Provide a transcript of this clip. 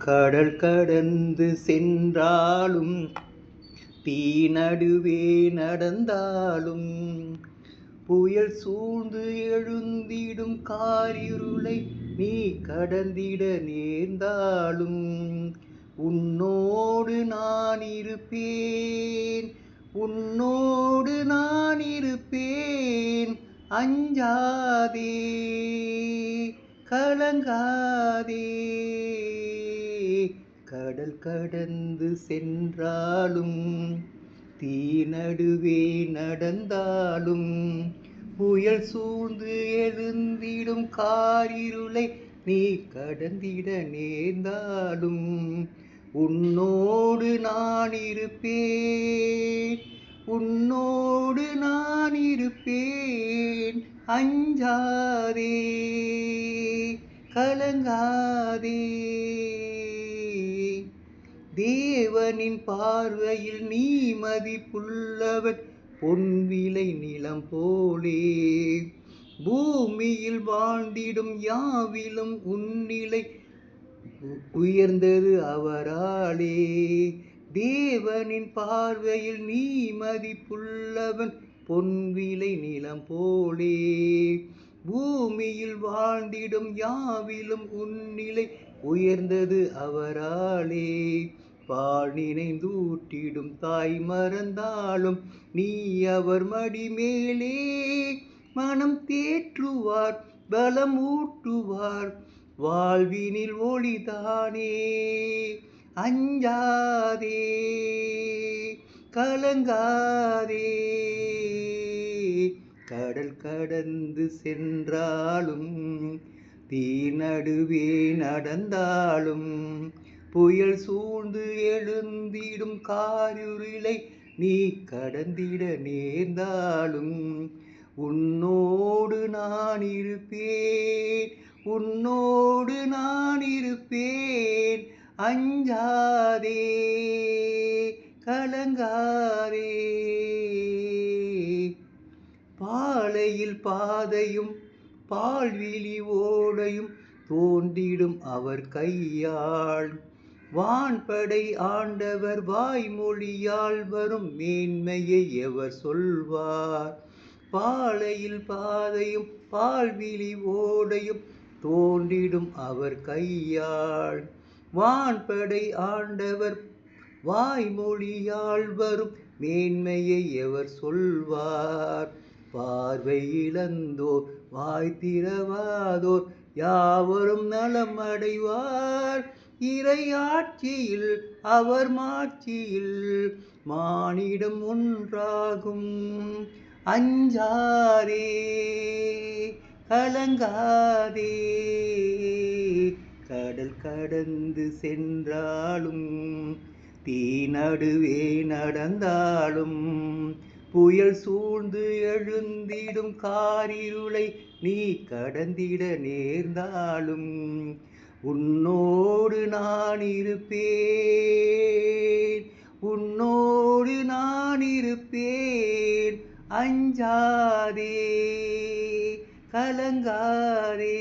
கடல் கடந்து சென்றாலும் தீ நடுவே நடந்தாலும் புயல் சூழ்ந்து எழுந்திடும் காரிருளை நீ கடந்திட நேர்ந்தாலும் உன்னோடு நான் இருப்பேன், உன்னோடு நான் இருப்பேன். அஞ்சாதே, கலங்காதே. கடல் கடந்து சென்றாலும் தீ நடுவே நடந்தாலும் புயல் சூழ்ந்து எழுந்திடும் காரிருளை நீ கடந்திட நேர்ந்தாலும் உன்னோடு நான் இருப்பேன், உன்னோடு நான் இருப்பேன். அஞ்சாதே, கலங்காதே. தேவனின் பார்வையில் நீ மதிப்புள்ளவன், பொன்விலை நிலம் போலே. பூமியில் வாழ்ந்திடும் யாவிலும் உன்னிலை உயர்ந்தது அவராலே. தேவனின் பார்வையில் நீ மதிப்புள்ளவன், பொன்விலை நிலம் போலே. பூமியில் வாழ்ந்திடும் யாவிலும் உன்னிலை உயர்ந்தது அவராலே. பால் நினைந்தூட்டிடும் தாய் மறந்தாலும் நீ அவர் மடி மேலே. மனம் தேற்றுவார், பலம் ஊட்டுவார், வாழ்வினில் ஒளிதானே. அஞ்சாதே, கலங்காதே. கடல் கடந்து சென்றாலும் தீ நடுவே நடந்தாலும் புயல் சூழ்ந்து எழுந்திடும் காரிருளை நீ கடந்திட நேர்ந்தாலும் உன்னோடு நான் இருப்பேன், உன்னோடு நான் இருப்பேன். அஞ்சாதே, கலங்காதே. பாலையில் பாதையும் பால்விழி ஓடையும் தோன்றிடும் அவர் கையாள். வான்படை ஆண்டவர் வாய்மொழியால் வரும் மேன்மையை எவர் சொல்வார்? பாலையில் பாதையும் பால்விழி ஓடையும் தோன்றிடும் அவர் கையாள். வான்படை ஆண்டவர் வாய்மொழியால் வரும் மேன்மையை எவர் சொல்வார்? பார்வை இழந்தோர் வாய் திறவாதோர் யாவரும் நலம் அடைவார். இறையாட்சியில் அவர் மாட்சியில் மானிடம் ஒன்றாகும். அஞ்சாதே, கலங்காதே. கடல் கடந்து சென்றாலும் தீ நடுவே நடந்தாலும் புயல் சூழ்ந்து எழுந்திடும் காரிருளை நீ கடந்திட நேர்ந்தாலும் உன்னோடு நான் இருப்பேன், உன்னோடு நான் இருப்பேன். அஞ்சாதே, கலங்காதே.